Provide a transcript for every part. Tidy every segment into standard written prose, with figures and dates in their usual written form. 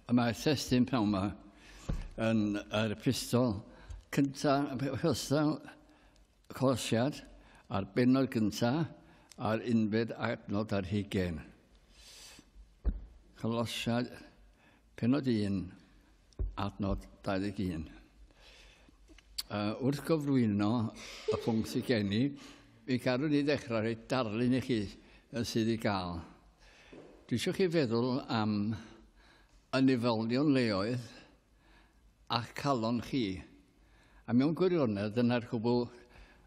Mae testyn pnawn yma yn yr epistol cyntaf, Colosiad a'r bennod gyntaf a'r unfed adnod ar 20. Colosiad, pennod 1, adnod 21. Wrth gyflwyno y pwnc sydd gen i, fi gadw ni ddechrau rhoi darlun i chi sydd i gael. Dwi eisiau chi feddwl am y nifolion leoedd a'ch calon chi. A mewn gwirionedd, dyna'r cwbl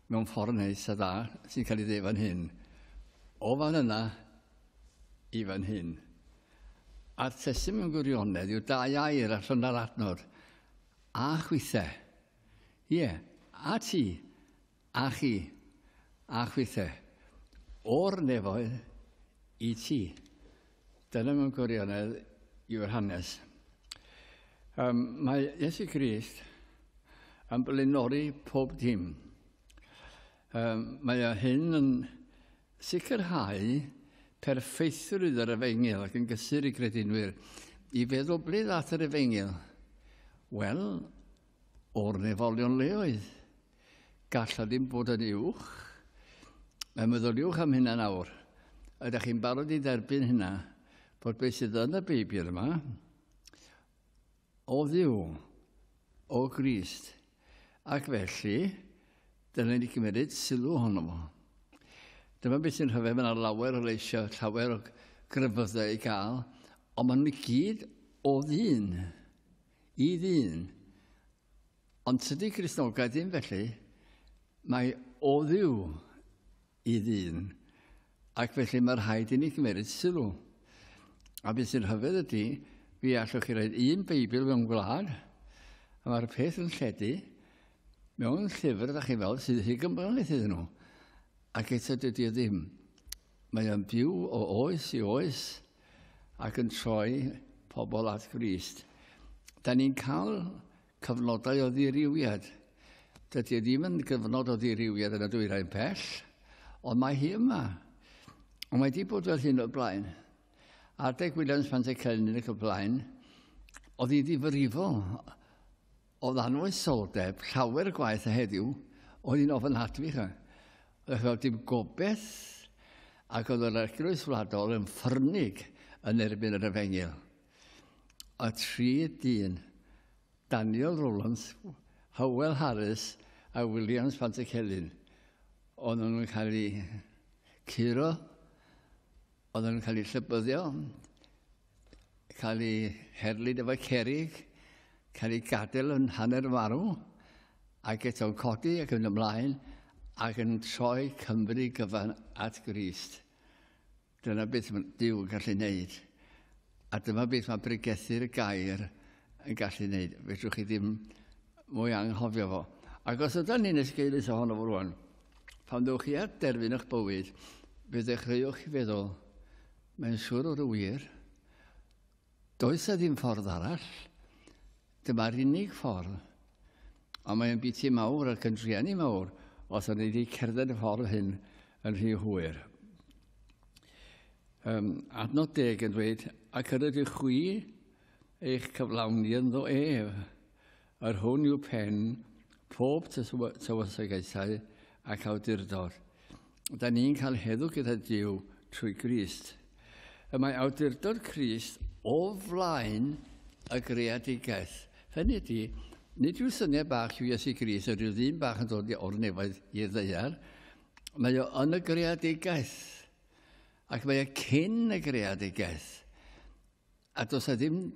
mewn ffordd neis a dda sy'n cael ei ddweud fan hyn. O fan yna i fan hyn. A'r testyn mewn gwirionedd yw 2 air allan ar adnod. A chwithau. Ie, a ti, a chi, a chwithau. O'r nefoedd i ti. Dyna mewn gwirionedd yw'r hanes. Mae Iesu Grist yn blaenori pob dim. Mae hyn yn sicrhau perffeithrwydd yr efengil ac yn gysur i gredinwyr i feddwl ble ddath yr efengil. Wel, o'r nefolion leoedd. Galla ddim bod yn uwch. Mae meddyliwch am hynna nawr. Ydych chi'n barod i dderbyn hynna bod beth sydd yn y Beibl yma o Dduw, o Grist, ac felly, dyna ni cymryd sylw honno fo. Dyma beth sy'n rhyfedd, mae'n lawer o leisio, llawer o gryfyddau i gael, ond maen nhw gyd o ddyn, i ddyn. Ond tydi Cristnogaeth ddim felly, mae o Dduw i ddyn, ac felly mae'r rhaid i ni cymryd sylw. A beth sy'n rhyfedd ydy, fi allwch chi roed un Beibl mewn gwlad, a mae'r peth yn lledu mewn llyfr, da chi'n fel, sydd hig yn blanedd iddyn nhw. Ac eto dydy o ddim. Mae o'n byw o oes i oes ac yn troi pobl at Grist. Da ni'n cael cyfnodau o ddirrywiad. Dydy o ddim yn gyfnod o ddirrywiad yn y dwyrain pell, ond mae hi yma. Ond mae di bod fel hyn o blaen. Adeg Williams pan te Celyn yn y blaen, oedd hi ddifrifo o ddanwysoldeb, llawer gwaith a heddiw, oedd hi'n ofynadwy chi. Oedd fel dim gobeith, ac oedd yr eglwys wladol yn ffyrnig yn erbyn yr efengil. A 3 dyn, Daniel Rowlands, Hywel Harris a Williams pan te Celyn, oedd nhw'n cael eu curo, oedd nhw'n cael eu llybyddio, cael eu herlyd efo cerig, cael ei gadael yn hanner marw, ac eto'n codi ac yn ymlaen, ac yn troi Cymru gyfan at Grist. Dyna beth mae Duw yn gallu wneud. A dyma beth mae bregethu'r gair yn gallu wneud. Fedrwch chi ddim mwy anghofio fo. Ac os ydyn ni'n esgeulus ohono fo rwan, pan ddewch chi at derfyn eich bywyd, fe ddechreuwch chi feddwl, mae'n siŵr o'r wir, does a ddim ffordd arall, dyma'r unig ffordd. Ond mae'n biti mawr ac yn driannu mawr os o'n i wedi cerdded y ffordd hyn yn rhy hwyr. Adnod 10 yn dweud, ac ydych chwi eich cyflawni ynddo ef, yr hwn yw pen pob tywysogaethau ac awdurdod. Da ni'n cael heddw gyda Duw trwy Grist. Mae awdurdod Crist o flaen y greadigaeth. Hynny ydy, nid yw syniad bach yw Iesu Grist, yr yw ddyn bach yn dod o'r nefoedd i'r ddeiar. Mae o yn y greadigaeth, ac mae o cyn y greadigaeth. A does a ddim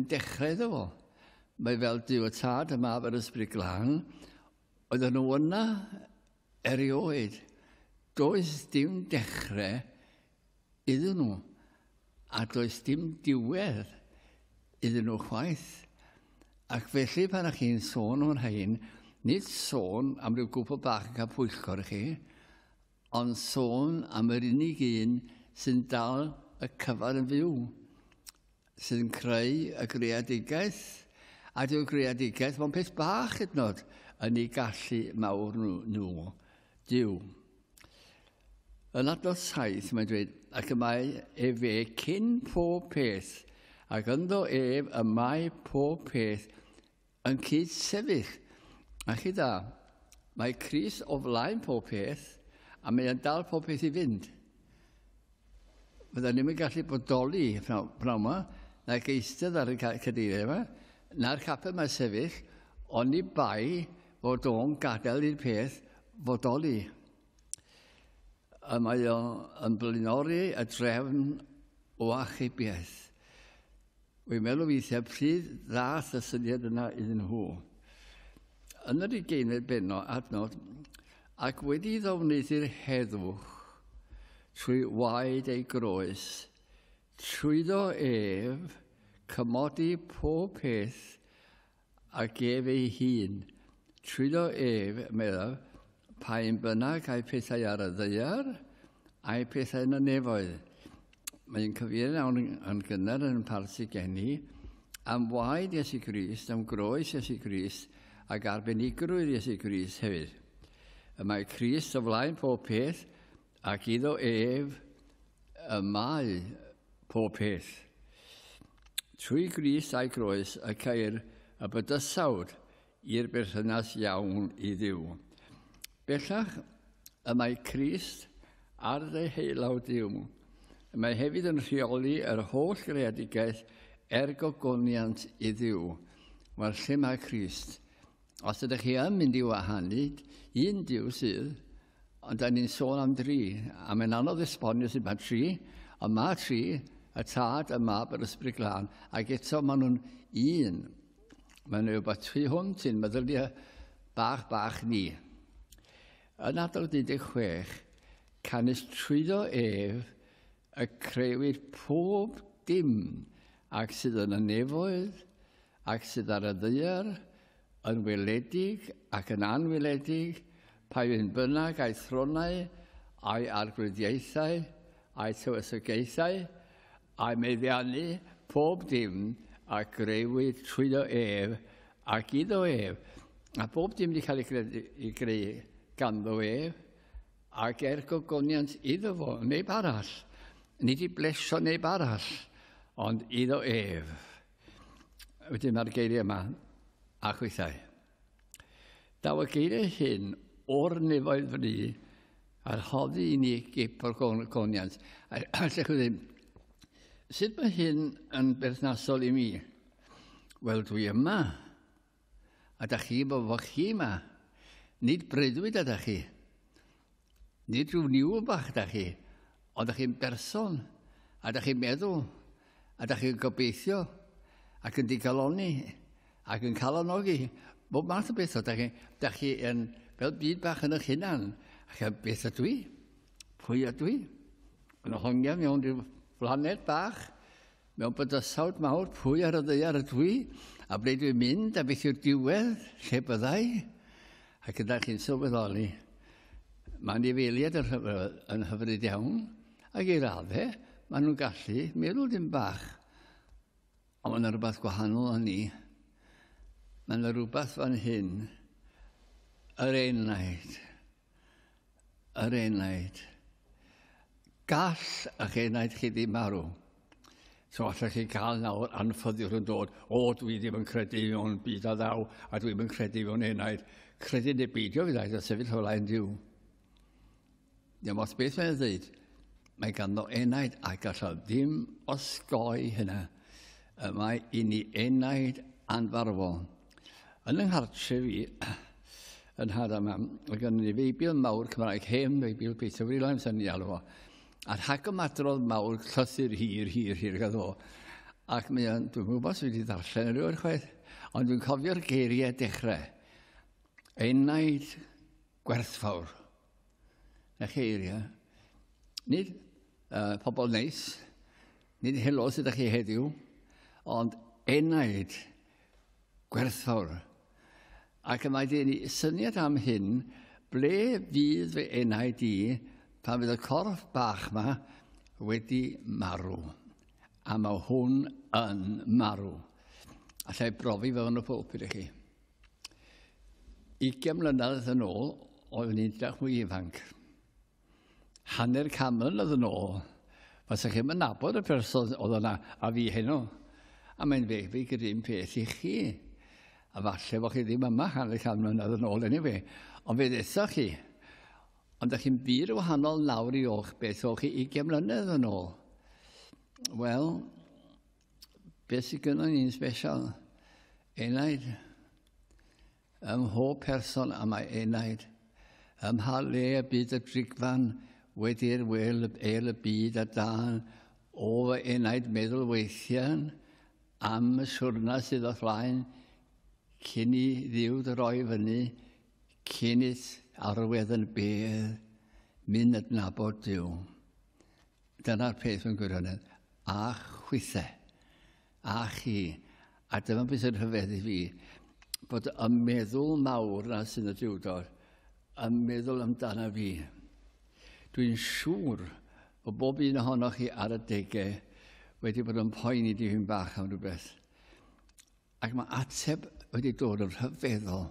dechrau iddo fo. Mae fel Duw y Tad, y Mab a'r Ysbryd Glân, oedden nhw yna erioed. Does dim dechrau iddyn nhw, a does dim diwedd iddyn nhw chwaith. Ac felly pan ych chi'n sôn o'n rhain, nid sôn am ryw gwbl bach yn cael pwyllgor i chi, ond sôn am yr unig un sy'n dal y cyfan yn fyw, sy'n creu y greadigaeth, a dyw'r greadigaeth, mae'n peth bach hydnod yn ei gallu mawr nhw, Duw. Yn adnod 7, mae'n dweud, ac y mae e fe cyn pob peth, Ac ynddo ef y mae pob peth yn cyd-sefyll. A chi da, mae Crist o flaen pob peth, a mae'n dal pob peth I fynd. Byddwn ni'n gallu bodoli pnawn yma, na'r geistedd ar y cadeirydd yma, na'r capel mae'n sefyll, ond I bai fod o'n gadael i'r peth fodoli. A mae o'n blaenori y drefn o achubiaeth. Wy'n meddwl weithiau pryd ddath y syniad yna iddyn nhw. Yn yr ugeinfed adnod, ac wedi ddefnyddio'r heddwch trwy waed ei groes, trwyddo ef cymodi pob peth a gef ei hun. Trwyddo ef, meddwl, pa'n bynnag a'i pethau ar y ddaear, a'i pethau yn y nefoedd. Mae'n cyfeirio yn gynnar yn parti geni am waed Iesu Grist, am groes Iesu Grist, ac arbenigrwydd Iesu Grist hefyd. Y mae Crist o flaen pob peth, ac iddo ef y mae pob peth. Trwy Grist a'i groes y ceir y bydysawd i'r berthynas iawn I Dduw. Bellach, y mae Crist ar ddeheulaw Dduw. Y mae hefyd yn rheoli yr holl greadigaeth gogoniant I Dduw. Wel, lle mae Crist? Os ydych chi yn mynd I wahanu, un Dduw sydd, ond da ni'n sôn am 3. A mae'n anodd esbonio sydd mae 3, ond mae 3, y tad, y mab, yr ysbryd glân, ac eto maen nhw'n un. Mae'n rhywbeth tri hwnt sy'n meddyliau bach ni. Yn adnod 16, canis trwyddo ef y creuwyd pob dim ac sydd yn y nefoedd ac sydd ar y ddaear, yn weledig ac yn anweledig, pa yw'n bynnag a'i thronau, a'i arglwyddiaethau, a'i tywysogaethau, a'i meddiannu pob dim a greuwyd trwyddo ef ac iddo ef. A bob dim wedi cael ei greu ganddo ef ac gogoniant iddo fo, neb arall. Nid I blesio neb arall, ond iddo ef. Wedyn mae'r geiriau yma a chwythau. Daw y geiriau hyn o'r nefoedd fyny a'r hoddi I ni gip o'r gogoniant. Allech chi ddim, sut mae hyn yn berthnasol I mi? Wel, dwi yma. A da chi bod fo chi yma. Nid breuddwyd ydych chi. Nid rhyw niw bach da chi. Ond da chi'n berson. A da chi'n meddwl. A da chi'n gobeithio. Ac yn digaloni. Ac yn calanogi. Bob math o beth o. Da chi yn fel byd bach yn eich hunan. Ac yn beth ydw I? Pwy ydw I? Yn hongiau mewn rhyw blaned bach, mewn bydysawd mawr, pwy ar y ddaear ydw I, a ble dwi'n mynd, a beth yw'r diwedd, lle byddai, ac ydych chi'n sylweddoli. Mae'n nifeiliad yn hyfryd iawn, ac I raddau, maen nhw'n gallu meddwl dim bach. Ond mae'n rhywbeth gwahanol â ni. Mae'n rhywbeth fan hyn, yr enaid. Yr enaid. Gall eich enaid chi ddim marw. So allech chi cael nawr anffyddiwr yn dod, dwi ddim yn credu mewn byd a ddaw, a dwi ddim yn credu mewn enaid. Credu neu beidio fi ddaeth o sefyll o laen Dduw. Ddim os beth mae'n dweud, mae ganddo enaid a gallaf ddim osgoi hynna. Mae I ni enaid anfarfol. Yn yng nghartre fi, yn had yma, mae gen i Feibil mawr Cymraeg hem, Feibil Peter Williams yn ei alw fo. A'r hagymadrodd mawr llythyr hir gaddo. Ac dwi'n gwybod os wedi darllen yr yw'r chwaith, ond dwi'n cofio'r geiriau dechrau. Enaid gwerthfawr. Na cheiriau. Nid pobl neis, nid helo sydd â chi heddiw, ond enaid gwerthfawr. Ac mae gen I syniad am hyn, ble fydd fy enaid I pan fydd y corff bach yma wedi marw. A mae hwn yn marw. Allai brofi fe yn y pwlpid I chi. 20 mlynedd yn ôl, oeddwn i'n edrych mwy ifanc. Hanner 100 mlynedd yn ôl, fas chi'n mynd nabod y person oedd yna a fi heno. A mae'n debyg yr un peth i chi. A falle bod chi ddim yma hanner can mlynedd yn ôl anyway. Ond fe ddethoch chi. Ond ydych chi'n byd wahanol nawr i o'ch beth o'ch chi 20 mlynedd yn ôl. Wel, beth sydd gynnon ni'n special? Enaid. Ym mhob person am ei enaid. Ym mha le y byd y drigfan wedi'r wel y byd a dan o fy enaid meddwl weithiau am y siwrna sydd o flaen cyn i ddiw dy roi fyny, cyn i arwedd yn bedd, mynd adnabod Duw. Dyna'r peth yn gwirionedd. A chwythau, a chi. A dyma beth sy'n rhyfedd i fi, bod y meddwl mawr na sy'n y diwdor, y meddwl amdana fi. Dwi'n siŵr o bob un ohonoch chi ar y degau wedi bod yn poeni dipyn bach am rhywbeth. Ac mae ateb wedi dod yn rhyfeddol.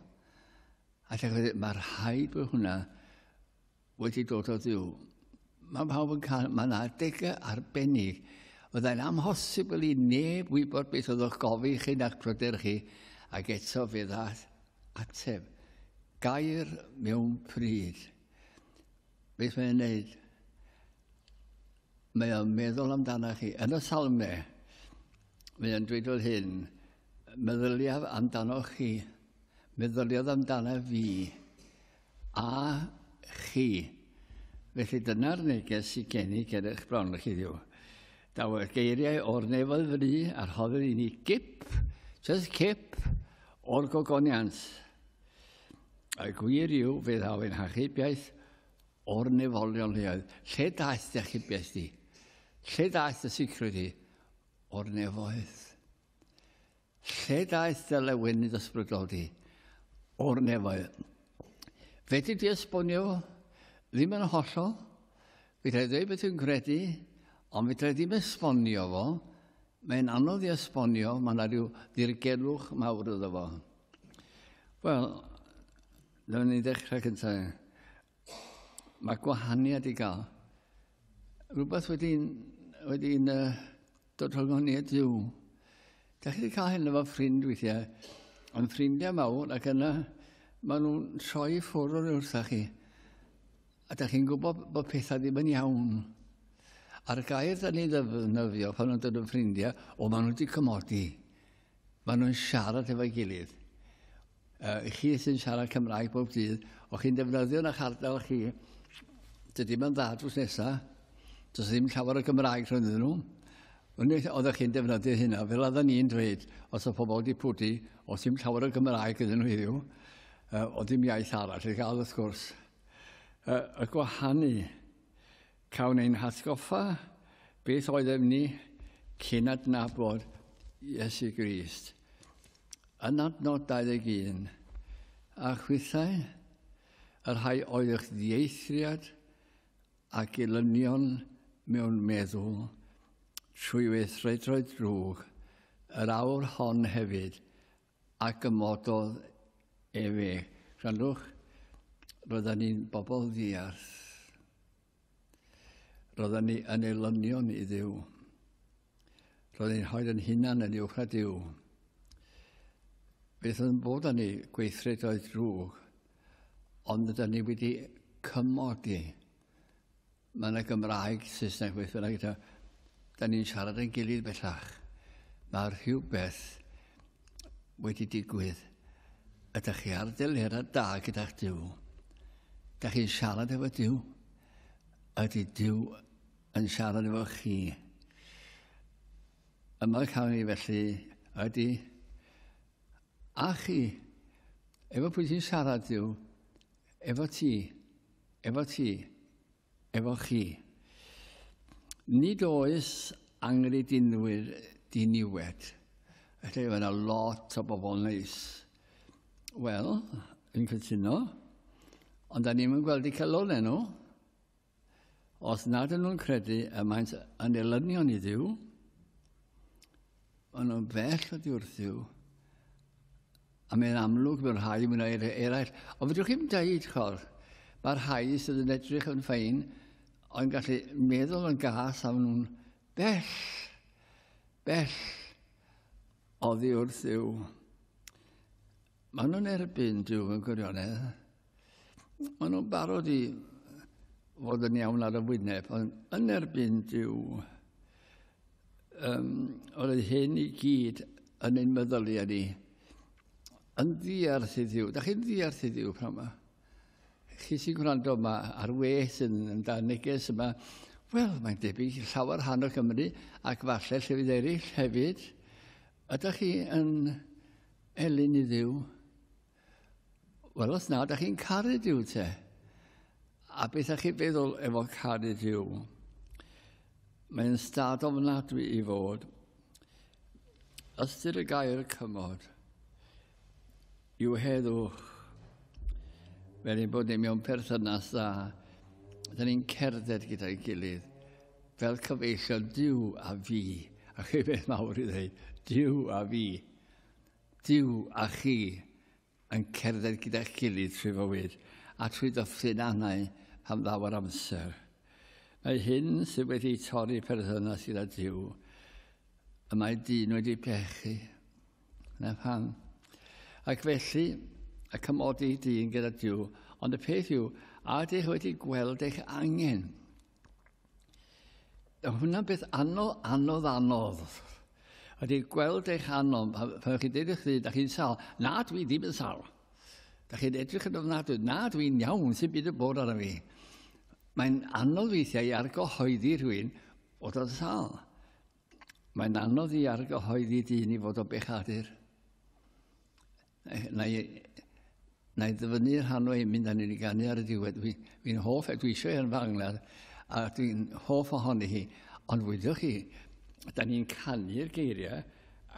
Ac mae'r rhaid bod hwnna wedi dod o Dduw. Mae pawb yn cael, mae'n adegau arbennig. Byddai'n amhosibl i neb wybod beth oedd o'ch gofi chi na'ch pryder chi, ac eto fe ddaeth ateb. Gair mewn pryd. Beth mae'n neud? Mae o'n meddwl amdana chi. Yn y salmau, mae o'n dweud o'r hyn, meddyliaf amdano chi, meddyliodd amdana fi, a chi. Felly dyna'r neges sydd gen i ger eich bron chi ddiw. Daw y geiriau o'r nefoedd fyny a'r hodder i ni gip, just cip, o'r gogoniant. A gwir yw fe ddaw yn hachubiaeth o'r nefolion leoedd. Lle daeth dy achubiaeth di? Lle daeth dy sicrwydd di? O'r nefoedd. Lle daeth dy lewynydd ysbrydol di? O'r nefoedd. Fedri di esbonio ddim yn hollol. Fedra i ddweud beth yw'n credu, ond fedra i ddim esbonio fo. Mae'n anodd i esbonio, mae yna rhyw ddirgelwch mawr iddo fo. Wel, dyma ni ddechrau cyntaf. Mae gwahaniad i gael. Rhywbeth wedi'n dod rhwng ni a Duw. Da chi wedi cael hyn efo ffrind weithiau, ond ffrindiau mawr, ac yna maen nhw'n troi ffwrdd o'r wrthach chi. A da chi'n gwybod bod pethau ddim yn iawn. A'r gair da ni'n ddefnyddio pan nhw'n dod yn ffrindiau, o maen nhw wedi cymodi. Maen nhw'n siarad efo'i gilydd. Chi sy'n siarad Cymraeg bob dydd, o chi'n defnyddio yn eich ardal chi, dydy ma'n dda drws nesaf, does ddim llawer o Gymraeg rhwng nhw. Oeddech chi'n defnyddio hynna, fel oedden ni'n dweud, os o pobl wedi pwdi, os ddim llawer o Gymraeg ydyn nhw heddiw, o ddim iaith arall i gael wrth gwrs. Y gwahanu, cawn ein hatgoffa beth oeddem ni cyn adnabod Iesu Grist. Yn adnod 21, a chwythau, yr rhai oeddech ddieithriad ac elynion mewn meddwl, trwy weithredroedd drwg, yr awr hon hefyd, ac ymododd efe. Rhandwch, roedden ni'n bobl ddiarth. Roedden ni yn elynion i Dduw. Roedden ni'n rhoi'n hunan yn uwch a Duw. Beth yn bod â ni gweithredoedd drwg, ond ydyn ni wedi cymodi. Mae yna Gymraeg, Saesneg, beth bynnag eto. Da ni'n siarad yn gilydd bellach. Mae rhywbeth wedi digwydd. Ydych chi ar delera da gyda'ch Duw. Ydych chi'n siarad efo Duw. Ydy Duw yn siarad efo chi. Yma cawn ni felly ydy a chi, efo pwy sy'n siarad Duw, efo ti, efo chi. Nid oes angredinwyr diniwed. Felly mae yna lot o bobl neis. Wel, yn cytuno, ond da ni'n gweld eu celon enw. Os nad yn nhw'n credu y maent yn elynion i Dduw, maen nhw'n bell o diwrthiw, a mae'n amlwg mae'r rhai mwyn eraill. Ond fydwch chi'n dweud, chor, mae'r rhai sydd yn edrych yn ffein, ond gallu meddwl yn gas am nhw'n bell oddi wrth Dduw. Maen nhw'n erbyn Dduw yn gwirionedd. Maen nhw'n barod i fod yn iawn ar y wyneb, ond yn erbyn Dduw. Oedd hyn i gyd yn ein meddyliau ni. Yn ddiarth i Dduw. Da chi'n ddiarth i Dduw pan yma? Chi sy'n gwrando yma ar wes yn da neges yma, wel, mae'n debyg llawer hanner Cymru ac falle llefydd eraill hefyd. Ydych chi yn elyn i Dduw? Wel, os na, ydych chi'n caru Dduw te? A beth ydych chi'n feddwl efo caru Dduw? Mae'n stad ofnadwy i fod. Ystyr y gair cymod yw heddwch. Fel ein bod ni mewn perthynas dda, da ni'n cerdded gyda'i gilydd, fel cyfeillion Dduw a fi. A chi beth mawr i ddweud, Dduw a fi. Dduw a chi yn cerdded gyda'i gilydd trwy fywyd, a trwy ddyffryn annau am ddawr amser. Mae hyn sydd wedi torri perthynas gyda Dduw, y mae dyn wedi pechu. Na pam. Ac felly, a cymodi dyn gyda Dduw, ond y peth yw, a ydych wedi gweld eich angen. Hwna'n beth anodd. Ydy gweld eich anodd, pan chi'n deud eich ddyn, da chi'n sal, na dwi ddim yn sal. Da chi'n edrych yn ofnadwy, na dwi'n iawn sy'n byd y bod ar y fi. Mae'n anodd weithiau i argyhoeddi rhywun fod o'n sal. Mae'n anodd i argyhoeddi dyn i fod o bechadur. Na i ddyfynu rhan o emyn da ni'n ei ganu ar y diwedd. Fi'n hoff, dwi eisiau yn fangladd, a dwi'n hoff ohoni hi. Ond wydwch chi, da ni'n canu'r geiriau,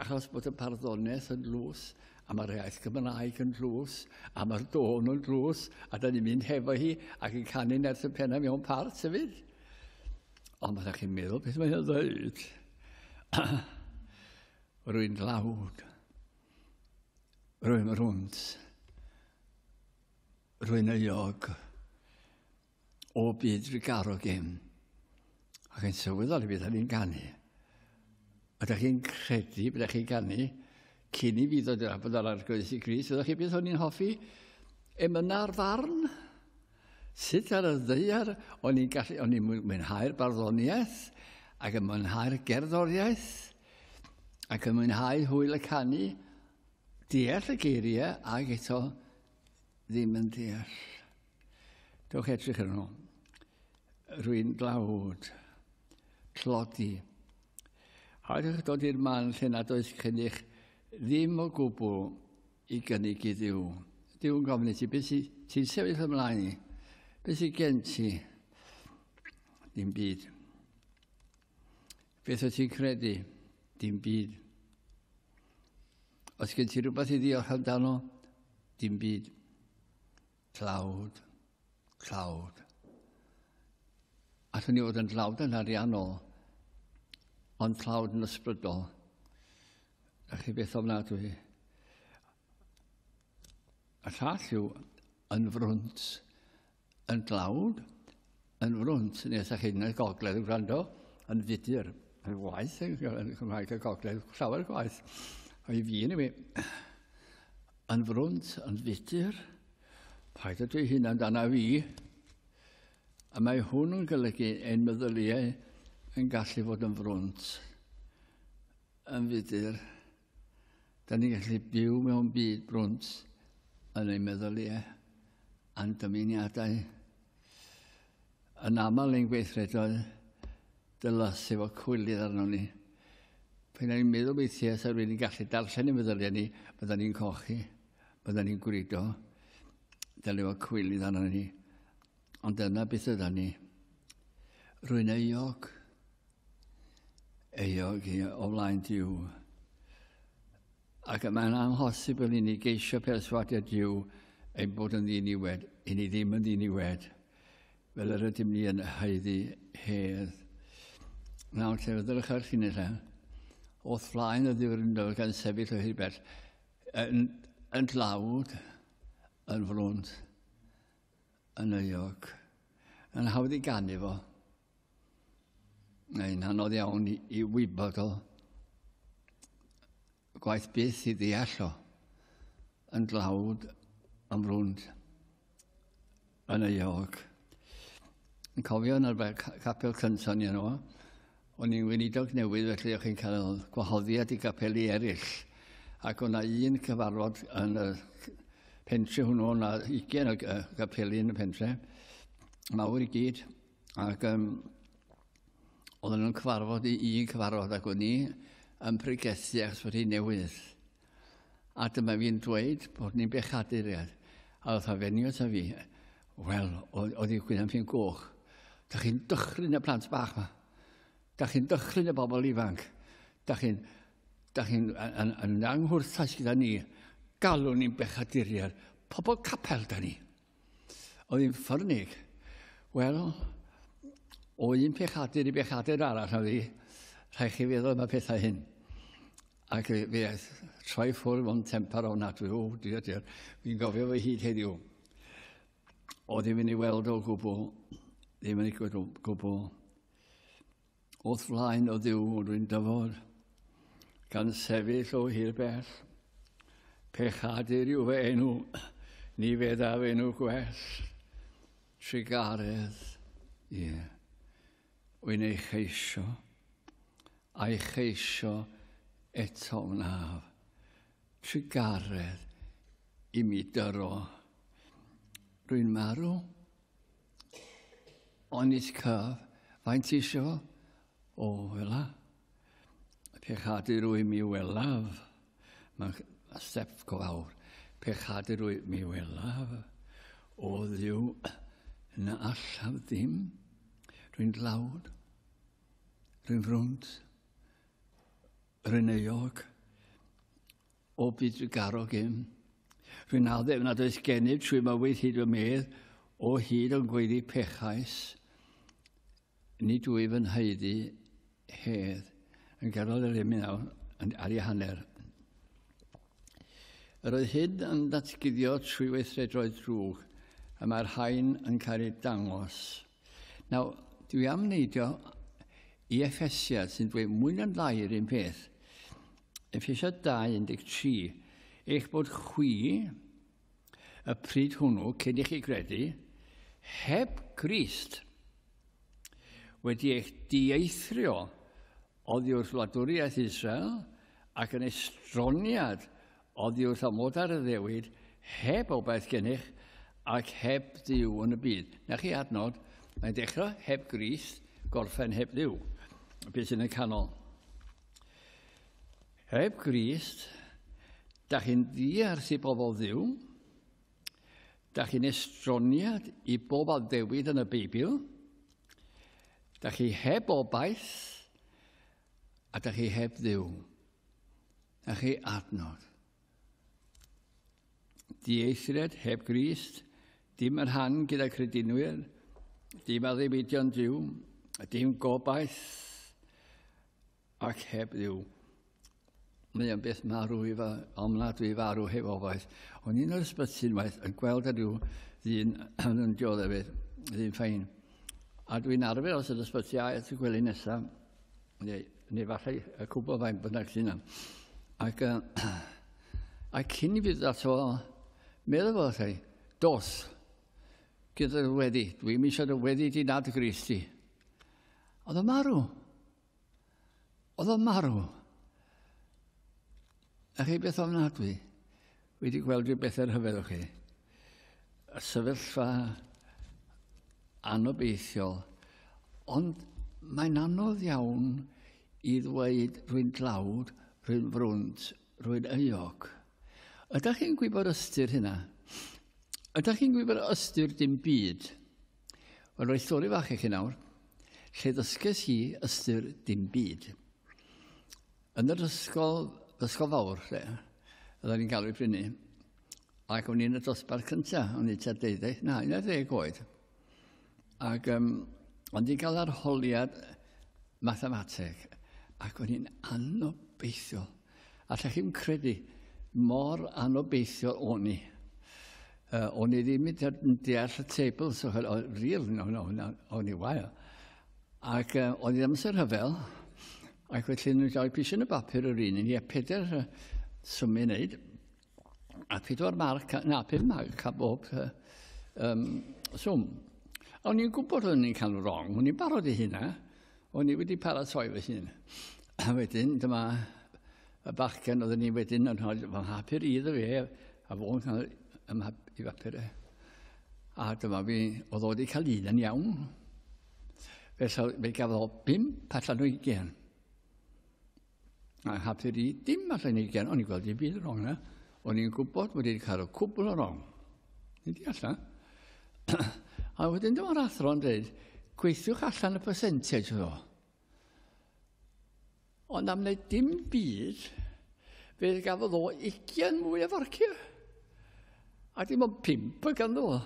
achos bod y barddoniaeth yn lws, a mae'r iaith Gymraeg yn lws, a mae'r dôn yn lws, a da ni'n mynd hefo hi, ac yn canu nerth y penna mewn part hefyd. Ond byddwch chi'n meddwl beth mae'n dweud. Rwy'n lawd. Rwy'n rwnt. Rwy'n euog. O byd rigaro gem. Ac yn sylweddol i beth ni'n ganu. Ydych chi'n credu beth chi'n ganu, cyn i fi ddod i'r abod ar arglwys i Gris, ydych chi beth o'n i'n hoffi? Emyna'r farn. Sut ar y ddeiar, o'n i'n mwynhau'r barddoniaeth, ac yn mwynhau'r gerddoriaeth, ac yn mwynhau hwyl y canu, deall y geiriau, ac eto ddim yn deall. Dewch edrych yn nhw. Rwy'n glawd, tlodi. Haidwch dod i'r man lle nad oes cynnych ddim o gwbl i gynnig i Dduw. Dduw'n gofyn i ti, beth ti'n sefyll ymlaen i? Beth sy'n gen ti? Dim byd. Beth o ti'n credu? Dim byd. Os gen ti rhywbeth i ddiolch amdano? Dim byd. Tlawd. Tlawd. Allwn ni fod yn tlawd yn ariannol, ond tlawd yn ysbrydol. A chi beth ofnadwy. A llall yw yn frwnt, yn glawd, yn frwnt, neu ydych chi'n y gogledd yn gwrando, yn fudur. Yn gwaith, yn Cymraeg y gogledd, llawer gwaith. O i fi yn i mi. Yn frwnt, yn fudur. Paid ydw i hyn amdana fi. A mae hwn yn golygu ein meddyliau yn gallu fod yn frwnt, yn fudur. Da ni'n gallu byw mewn byd brwnt yn ei meddyliau a'n dymuniadau. Yn aml ein gweithredoedd, dylas efo cwylydd arno ni. Pan ni'n meddwl weithiau sa rwy'n gallu darllen ei meddyliau ni, bydda ni'n cochi, bydda ni'n gwrido, dyl efo cwylydd arno ni. Ond dyna beth ydda ni. Rwy'n euog. Euog o flaen Dduw. Ac mae'n amhosibl i ni geisio perswadiad Dduw ein bod yn ddiniwed, i ni ddim yn ddiniwed, fel yr ydym ni yn haeddu hedd. Nawr, lle fyddwch ar llun lle, wrth flaen y ddiwrnod gan sefyll o hybell, yn tlawd, yn frwnt, yn euog, yn hawdd i ganu fo. Mae'n anodd iawn i wybod o. gwaith beth i ddeall o yn dlawd am rwnd yn y iog. Yn cofio yn yr capel cyntaf ni yno, o'n i'n weinidog newydd, felly o'ch chi'n cael gwahoddiad i gapeli eraill. Ac o'na un cyfarfod yn y pentre hwnnw, o'na 20 o gapeli yn y pentre, mawr i gyd. Ac oedden nhw'n cyfarfod i un cyfarfod, ac o'n i yn pregethu achos bod hi'n newydd. A dyma fi'n dweud bod ni'n bechaduriad. A oedd o'n fenio ta fi, wel, oedd i'w gwneud fi'n goch. Da chi'n dychryn y plant bach yma. Da chi'n dychryn y bobl ifanc. Da chi'n yn anghwrthas gyda ni. Galw ni'n bechaduriad. Pobl capel da ni. Oedd hi'n ffyrnig. Wel, o un bechadur i bechadur arall o fi, rhaid chi feddwl yma pethau hyn. Ac fe troi ffwrdd mewn tempar o nadw. O, diolch. Fi'n gofio fy hyd heddiw. O ddim yn ei weld o gwbl. Ddim yn ei gweld o gwbl. Wrth flaen o ddiw rwy'n dyfod. Gan sefyll o hir bell. Pechadur yw fy enw. Ni feddaf enw gwell. Trigaredd. Ie. Wy'n ei cheisio. A'i cheisio eto wnaf. Trigaredd i mi dyro. Rwy'n marw. Onis cyf. Faint isio? O, wela. Pechadur yw mi welaf. Mae'n step go fawr. Pechadur yw mi welaf. O ddiw na allaf ddim. Rwy'n dlawd. Rwy'n frwnt. Rwy'n eog. O byd y garo gym. Rwy'n addef nad oes gennyf trwy mywyd hyd o medd. O hyd o'n gweiddi pechais. Ni dwi fy nheiddi hedd. Yn gyrraedd yr ymyn nawr ar ei hanner. Yr oedd hyn yn datguddio trwy weithredoedd drwg, a mae'r haen yn cael ei dangos. Nawr, dwi am neidio i Effesiad sy'n dweud mwy na'n ddau yr un peth. Effesiad 2:13, eich bod chwi, y pryd hwnnw, cyn i chi gredu, heb Grist, wedi eich dieithrio oddi wrth wladwriaeth Israel ac yn estroniad oddi wrth amod ar y ddewyd heb obaith gennych ac heb ddiw yn y byd. Na chi adnod, mae'n dechrau heb Grist, gorffen heb ddiw. Beth sy'n y canol. Heb Grist, da chi'n ddiarth i bobl ddiw, da chi'n estroniad i bob addewid yn y Beibl, da chi heb obaith, a da chi heb ddiw. Da chi adnod. Dieithriad heb Grist, dim yr han gyda credinwyr, dim addewyddion diw, dim gobaith, ac heb ddiw. Mae'n beth marw i omladw i farw heb obaith. O'n un o'r ysbyty'n waith yn gweld ar ryw ddyn yn dioddefyd, ddyn ffein. A dwi'n arfer os yr ysbytiau at y gwely nesaf, neu falle y cwbl fain bynnag sy'n am. Ac cyn i fydd ato, meddwl fo chi, dos, gyda'r wedi. Dwi'n eisiau dy wedi di nad y Gristi. Oedd o marw. Oedd o marw. A chi beth ofnadwy? Wedi gweld rhyw bethau'r hyfedd o chi. Y sefyllfa anobeithiol. Ond mae'n anodd iawn i ddweud rwy'n dlawd, rwy'n frwnt, rwy'n euog. Ydych chi'n gwybod ystyr hynna? Ydych chi'n gwybod ystyr dim byd? Wel, roi stori fach i chi nawr, lle ddysges i ystyr dim byd. Yn yr ysgol fawr, lle, oedden ni'n galw i brynu, ac o'n i'n y dosbarth cyntaf, o'n i'n 11 oed. Ac ond i'n cael arholiad mathemateg, ac o'n i'n anobeithiol. Allech chi'n credu, mor anobeithiol o'n i. O'n i ddim yn deall y tables, o'n i wael. Ac o'n i'n amser hyfel, Ac felly nhw'n dod pwysau yn y bapur yr un, ni a 4 swm i wneud, a 4 marc, na 5 marc a bob swm. O'n i'n gwybod o'n i'n cael wrong, o'n i'n barod i hynna, o'n i wedi paratoi fy hun. A wedyn, dyma y bachgen oedden ni wedyn yn rhoi fy hapur iddo fe, a fo'n cael i bapur e. A dyma fi, oedd o wedi cael un yn iawn. Fe gafodd o 5 allan o 20. A hapur i dim allan o 20, o'n i'n gweld i byd wrong na. O'n i'n gwybod wedi cael o cwbl o wrong. Nid i allan. A wedyn dyma'r athro yn dweud, gweithiwch allan y percentage o. Ond am wneud dim byd, fe gafodd o 20 mwy o farcio. A dim ond 5 y ganddo o.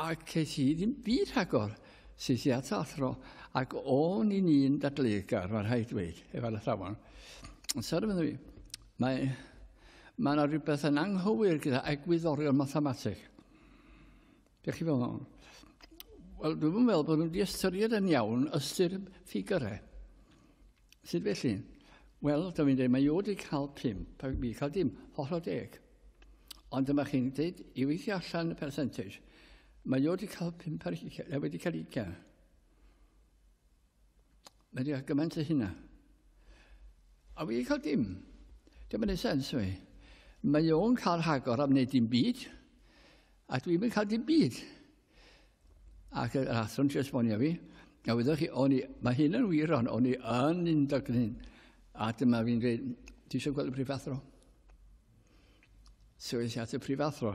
A ces i ddim byd rhagor sydd i at athro. Ac o'n i'n un datlegar, mae'r rhaid dweud, efo'r athrawon. Ond sy'n rhywbeth fi, mae yna rhywbeth yn anghywir gyda egwyddorion mathematig. Beth chi fel hwn? Wel, dwi'n meddwl bod nhw wedi ystyried yn iawn ystyr ffigurau. Sut felly? Wel, dyma fi'n dweud, mae o wedi cael 5, ac mi cael dim, holl o 10. Ond dyma chi'n dweud, i weithio allan y percentage, mae o wedi cael 5 ar 20, wedi cael 20. Mae wedi cael gymaint o hynna. A wedi cael dim. Dyma'n ei sens fi. Mae o'n cael rhagor am wneud dim byd, a dwi'n mynd cael dim byd. Ac yr athro'n trio esbonio fi, a wedwch chi, mae hyn yn wir o'n i yn un dogyn. A dyma fi'n dweud, ti eisiau gweld y prifathro? So eis at y prifathro.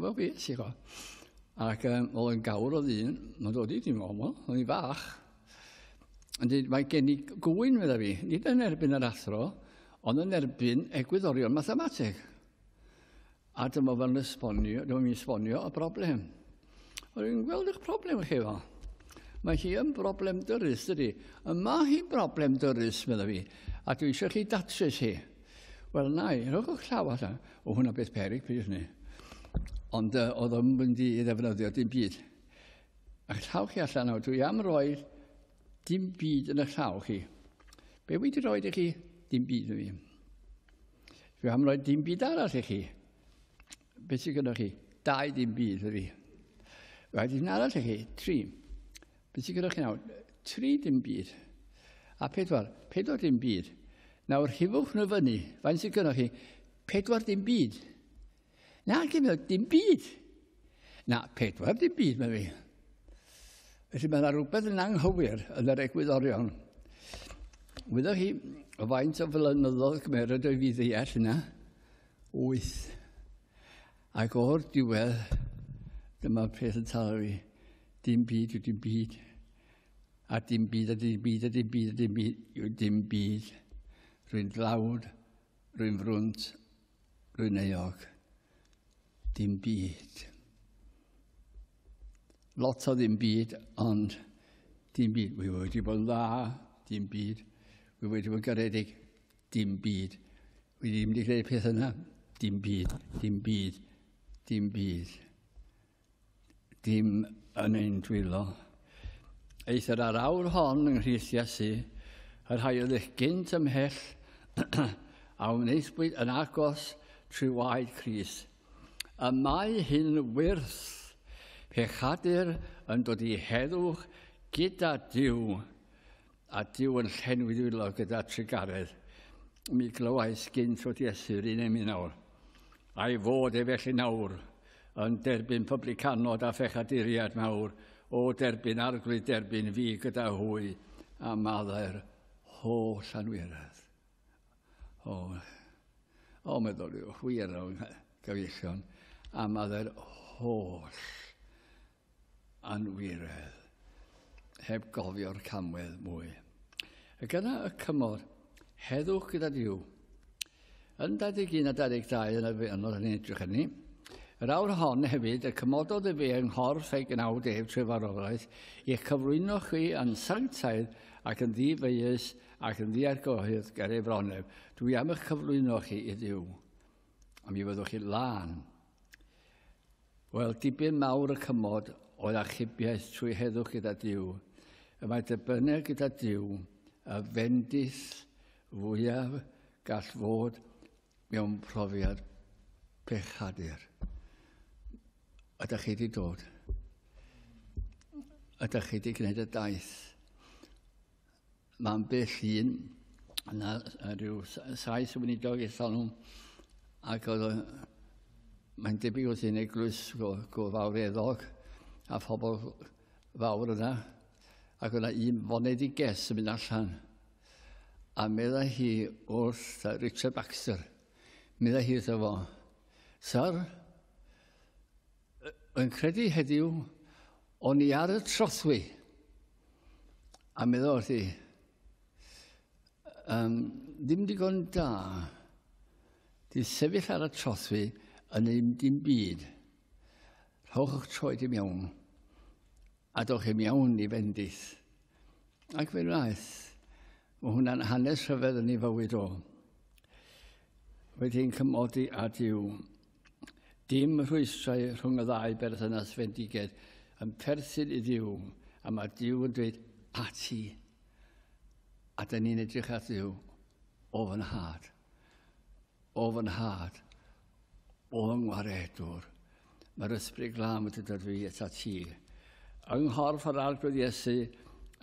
Wel fi, sy'n go. Ac oedd yn gawr o ddyn, mae'n dod i dim omol, o'n i fach. Ond mae gen i gwyn fydda fi, nid yn erbyn yr athro, ond yn erbyn egwyddorion mathematig. A dyma fe'n esbonio, y broblem. Ond dwi'n gweld eich broblem chi efo. Mae hi yn broblem dyrys, dydy. Yma hi'n broblem dyrys, medda fi, a dwi eisiau chi datrys hi. Wel, nai, rhowch o'ch llaw allan. O, hwnna beth peryg, pwys ni. Ond oedd o'n mynd i ddefnyddio dim byd. Ac llaw chi allan nawr, dwi am roi dim byd yn y llaw chi. Be wedi roi i chi? Dim byd i fi. Dwi am roi dim byd arall i chi. Beth sy'n gyda chi? 2 dim byd i fi. Rhaid i'n arall i chi? 3. Beth sy'n gyda chi nawr? 3 dim byd. A 4 dim byd. Nawr, rhifwch nhw fyny. Faint sy'n gyda chi? 4 dim byd. Na, gyda dim byd. Na, 4 dim byd, mae fi. Felly mae yna rhywbeth yn anghywir yn yr egwyddorion. Wyddoch chi, o faint o flynyddoedd cymeryd o'i fi ddeall yna? 8. Ac o'r diwedd, dyma'r peth yn talo fi, dim byd yw dim byd. A dim byd, a dim byd, a dim byd, a dim byd, yw dim byd. Rwy'n dlawd, rwy'n frwnt, rwy'n eog. Dim byd. Lot o ddim byd, ond dim byd. Wy wedi bod yn dda, dim byd. Wy wedi bod yn garedig, dim byd. Wy wedi mynd i greu peth yna, dim byd, dim byd, dim byd. Dim yn ein dwylo. Eithaf ar awr hon yng Nghrist Iesu, yr rhai oedd eich gynt ymhell a wneithbwyd yn agos trwy waed Crist. Y mae hyn wyrth pechadur yn dod i heddwch gyda Dyw, a Dyw yn llenwi dwylo gyda trigaredd. Mi glywais gynt o Iesu'r un emi nawr. A'i fod felly nawr yn derbyn publicanod a phechaduriad mawr, o derbyn arglwydd derbyn fi gyda hwy, a maddau'r holl anwiredd. O meddwl yw, wir o'n gyfeillion, a maddau'r holl anwiredd, heb gofio'r camwedd mwy. Ac yna y cymor, heddwch gyda Dyw. Yn 21 a 22 yn y fenod yn edrych hynny, yr awr hon hefyd, y cymododd y fe yng nghorff ei gnaw Def Trefarolaeth, i'ch cyflwyno chi yn sanctaidd ac yn ddifeus ac yn ddiargohydd ger ei fronef. Dwi am eich cyflwyno chi i Dduw. A mi fyddwch chi lan. Wel, dibyn mawr y cymod oedd achubiaeth trwy heddwch gyda Dyw. y mae dibynnu gyda Duw y fendith fwyaf gall fod mewn profiad pechadur. Ydych chi wedi dod? Ydych chi wedi gwneud y daith? Mae'n bell un, yna rhyw saith weinidog eithon nhw, ac mae'n debyg oedd hi'n eglwys go fawreddog, a phobl fawr yna, ac yna un fonediges yn mynd allan. A medda hi wrth Richard Baxter, medda hi wrth fo, Sir, yn credu heddiw, o'n i ar y trothwy. A medda wrth hi, ddim digon da, di sefyll ar y trothwy yn ein dim byd. Rhowch eich troed i mewn, a dowch i mewn i fendith. Ac fe wnaeth, mae hwnna'n hanes rhyfedd yn ei fywyd o. Wedi'n cymodi a Duw. Dim rhwystrau rhwng y ddau berthynas fendigedd yn perthyn i Duw, a mae Duw yn dweud ati. A da ni'n edrych at Duw o fy nhad, o fy nhad, o fy ngwaredwr. Mae'r ysbryd glam wedi dod fi at ti. Yng nghorff yr arglwydd Iesu,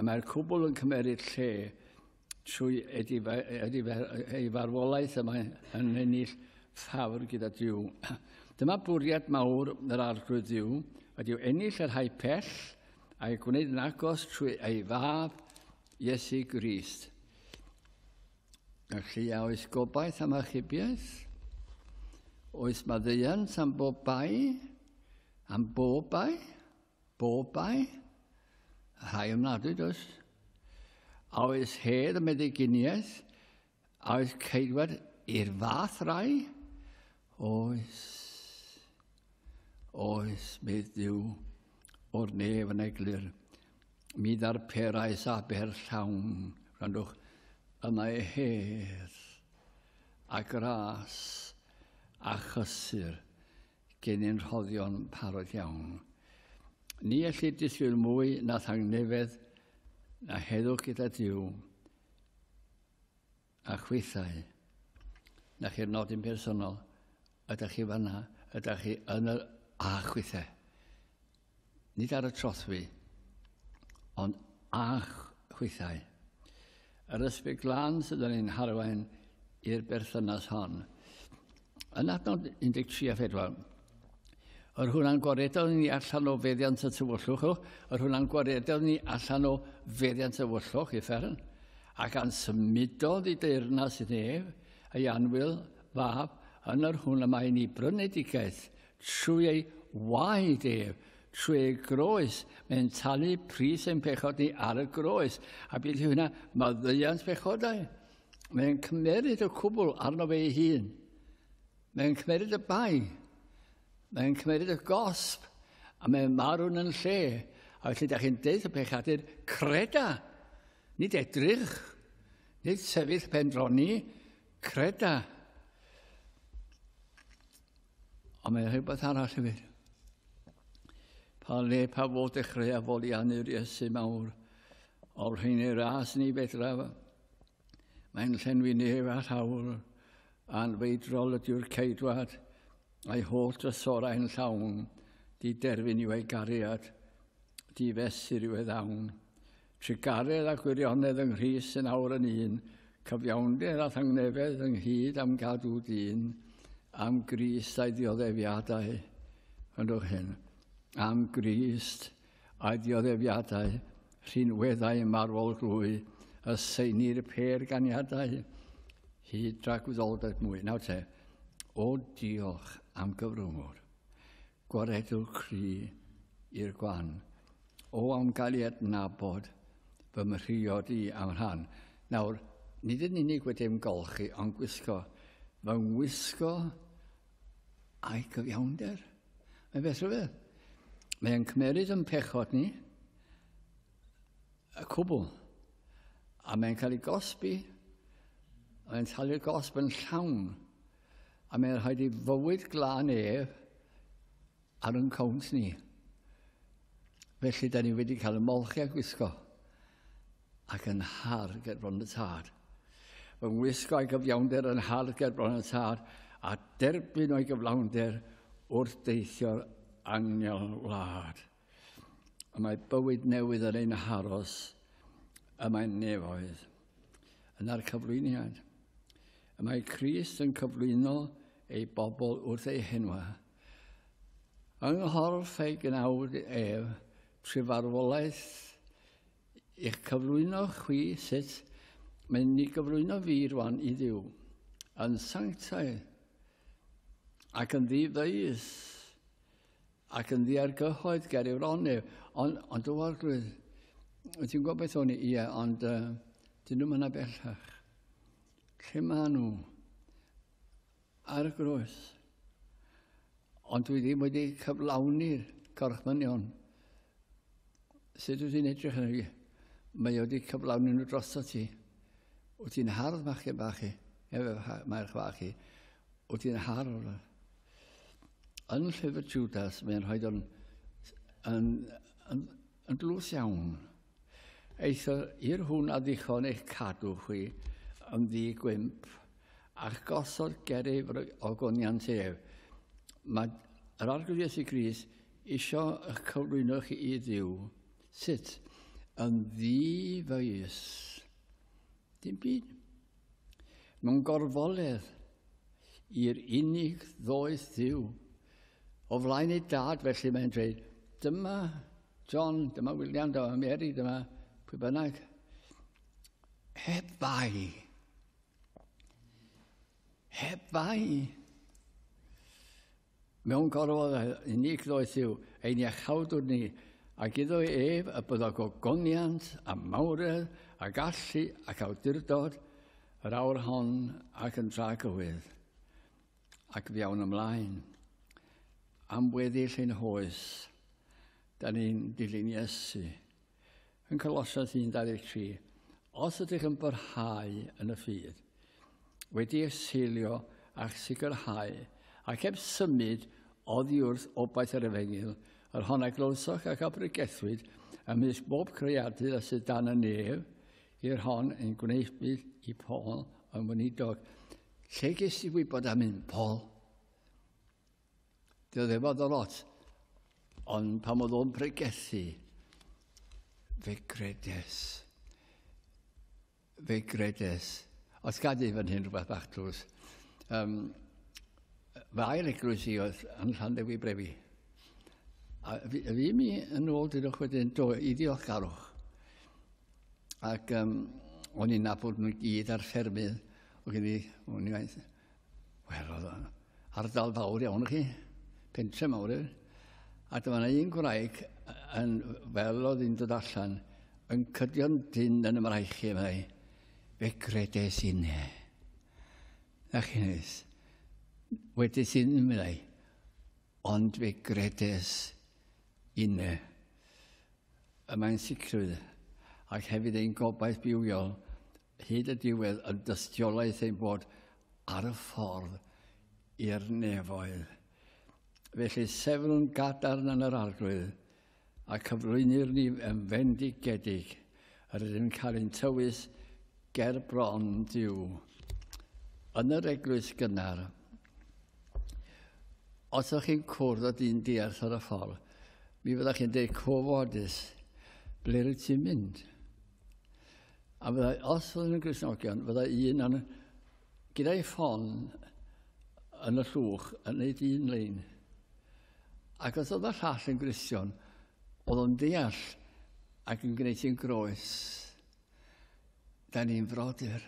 mae'r cwbl yn cymeryd lle trwy ei farwolaeth yma yn ennill ffawr gyda Duw. Dyma bwriad mawr yr arglwydd Duw, wedi ennill yr rhai pell a'i gwneud yn agos trwy ei fab Iesu Grist. Felly oes gobaith am achubiaeth, oes maddeuant am bob bai, am bob bai, rhai ymnadwy does. A oes hedd y meddyginiaeth, a oes ceidwad i'r fath rai, oes bydd Duw o'r nef yn eglur, mi ddar perais a ber llawn, rhandwch, yma e hedd, a gras, a chysur, gen i'n rhoddion parod iawn. Ni allu disgwyl mwy na thangnefedd na heddwch gyda Duw a chweithau. Na chi'r nodyn personol, ydych chi fanna, ydych chi yn yr a chweithau. Nid ar y trothwy, ond a chweithau. Yr ysbryd glân sydd yn ein harwain i'r berthynas hon. Yn adnod 13:4, yr hwnna'n gwaredodd ni allan o feddiant y tywyllwch, yr hwnna'n gwaredodd ni allan o feddiant y tywyllwch, effern, ac an symudodd i deyrnas i nef, ei anwyl fab, yn yr hwnna mae'n ei brynedigaeth, trwy ei waed ef, trwy ei groes, mae'n talu pris ein pechod ni ar y groes, a bydd hwnna maddeuant pechodau. Mae'n cymeryd y cwbl arno fe ei hun. Mae'n cymeryd y bai. Mae'n cymeryd y gosb, a mae'n marw'n yn lle. A felly, da chi'n deud y pechadur, creda, nid edrych, nid sefyll pendroni, creda. Ond mae'n rhywbeth arall hefyd. Pa le pa fod dechrau a folianu'r Iesu mawr, o'r hyn i'r ras ni fedraf. Mae'n llenwi nef a llawr, a'n feidrol ydy'r ceidwad, a'i holl drysorau'n llawn, di derfyn i'w ei gariad, di fesur i'w ei ddawn. Trigaredd a gwirionedd yng Nghrist yn awr yn un, cyfiawnder a thangnefedd ynghyd am gadw dyn, am Grist a'i dioddefiadau. Yndwch hyn, am Grist a'i dioddefiadau, rhinweddau marwol glwy, y seinir per ganiadau, hyd dragwyddoldeb mwy. Nawr te, o diolch am gyfrwngwr, gwaredwr cri i'r gwan, o am gael ei adnabod fy mhriod i am rhan. Nawr, nid yn unig wedi'n golchi, ond gwisgo, fy ngwisgo a'i gyfiawnder. Mae'n beth rhyfedd. Mae'n cymeryd yn pechod ni, y cwbl, a mae'n cael ei gosbi, a mae'n talu'r gosb yn llawn, a mae'n rhaid i fywyd glân ef ar yn cwnt ni. Felly, da ni wedi cael y molchi a gwisgo. ac yn harged bron y tad. Fy ngwisgo o'i gyfiawnder yn harged bron y tad a derbyn o'i gyflawnder wrth deithio'r angel wlad. A mae bywyd newydd yn ein haros y mae'n nefoedd yna'r cyflwyniad. Y mae Crist yn cyflwyno ei bobl wrth ei henwa. Yng nghorff ei gnawd ef, trwy farwolaeth i'ch cyflwyno chwi sut mae'n ni gyflwyno fi rwan i Dduw, yn sanctaidd ac yn ddifeus ac yn ddiargyhoedd ger i'w ronef. Ond o arglwydd, ti'n gwybod beth o'n i? Ie, ond dyn nhw'n yna bellach. Lle maen nhw? Ar y groes. Ond dwi ddim wedi cyflawni'r corchmynion. Sut wyt ti'n edrych yn y mae wedi cyflawni nhw drosto ti. Wyt ti'n hardd bachu, mae'r bachu. Wyt ti'n hardd o'r. Yn llyfr Judas, mae'n rhaid yn glws iawn. Eithaf i'r hwn a ddichon eich cadw chwi yn ddi gwymp ac gosod gerif o goniant ef. Mae'r arglwydd Iesu Grist isio eich cyflwyno chi i Dduw. Sut? Yn ddifeus. Dim byd. Mewn gorfoledd i'r unig ddoeth Dduw. O flaen ei dad, felly mae'n dweud, dyma John, dyma William, dyma Mary, dyma pwy bynnag. Heb fai. Heb fai. Mewn gorfoledd unig ddoeth Dduw, ein iachawdwr ni, ac iddo ef y byddog o goniant a mawredd a gallu ac awdurdod yr awr hon ac yn dragywydd ac fiawn ymlaen. Am weddill ein hoes, da ni'n dilyn Iesu. Yn Colosians 1:23, os ydych yn byrhau yn y ffydd, wedi eseilio a'ch sicrhau, ac heb symud oddi wrth obaith yr Efengil, yr hon a glywsoch ac abregethwyd ymysg bob creadur a sydd dan y nef, i'r hon yn gwneud i Paul yn wynidog. Lle ges i wybod am un, Paul? Dio ddefod o lot, ond pam oedd o'n pregethu, fe gredes. Os gadi fan hyn rhywbeth bach drws. Fe ail eglwys i oedd yn Llandewi Brefi. A fi mi yn ôl dydwch wedyn i ddiolchgarwch. Ac o'n i'n nabod nhw gyd ar ffermydd. O'n i'n gweud, wel, oedd ardal fawr iawn chi, pentre mawr. A dyma yna un gwraig fel oedd hi'n dod allan, yn cydio'n dyn yn ymraichu yma. Fe gredes unne. Na chi'n neis. Wedys un meddai, ond fe gredes unne. Mae'n sicrwydd, ac hefyd ein gobaith bywiol, hyd y diwedd yn dystiolaeth ein bod ar y ffordd i'r nefoedd. Felly sefyl gadarn yn yr arglwydd a cyflwynir ni yn fendigedig yr ydym cael ein tywys ger bron Dduw. Yn yr eglwys gynnar, os ydych chi'n cwrdd o dyn diarth ar y ffordd, mi fyddwch chi'n dweud cofodus, ble rydych ti'n mynd? A fyddai, os fyddai'n Gristnogion, fyddai un gyda'i ffon yn y llwch yn neud un lein. Ac os oedd y llall yn Gristion, oedd o'n deall ac yn gwneud sy'n groes. Da ni'n frodyr.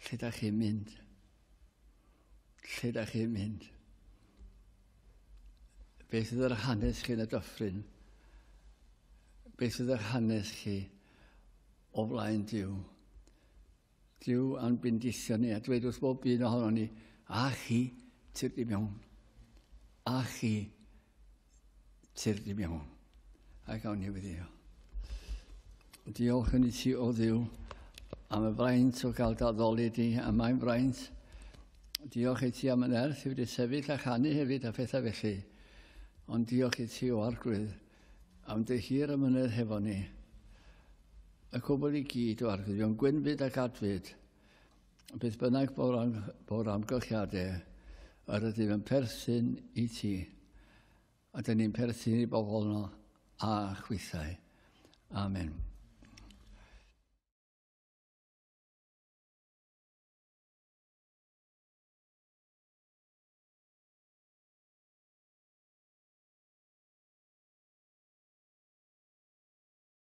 Lle da chi'n mynd? Lle da chi'n mynd? Beth ydy'r hanes chi yn y dyffryn? Beth ydy'r hanes chi o flaen Duw? Duw a'n bendithio ni a dweud wrth bob un ohono ni, a chi tyrdi mewn. A chi tyrdi mewn. A gawn ni weddio. Diolch yn i ti o Dduw am y fraint o gael daddoli di a mae'n fraint. Diolch i ti am y nerth i wedi sefyll a chanu hefyd a phethau felly. Ond diolch i ti o arglwydd am dy hir ymynedd hefo ni. y cwbl i gyd o arglwyddion gwynfyd ac adfyd. Beth bynnag bo'r amgylchiadau, yr ydym yn perthyn i ti. A dyn ni'n perthyn i bobl yno a chwithau. Amen.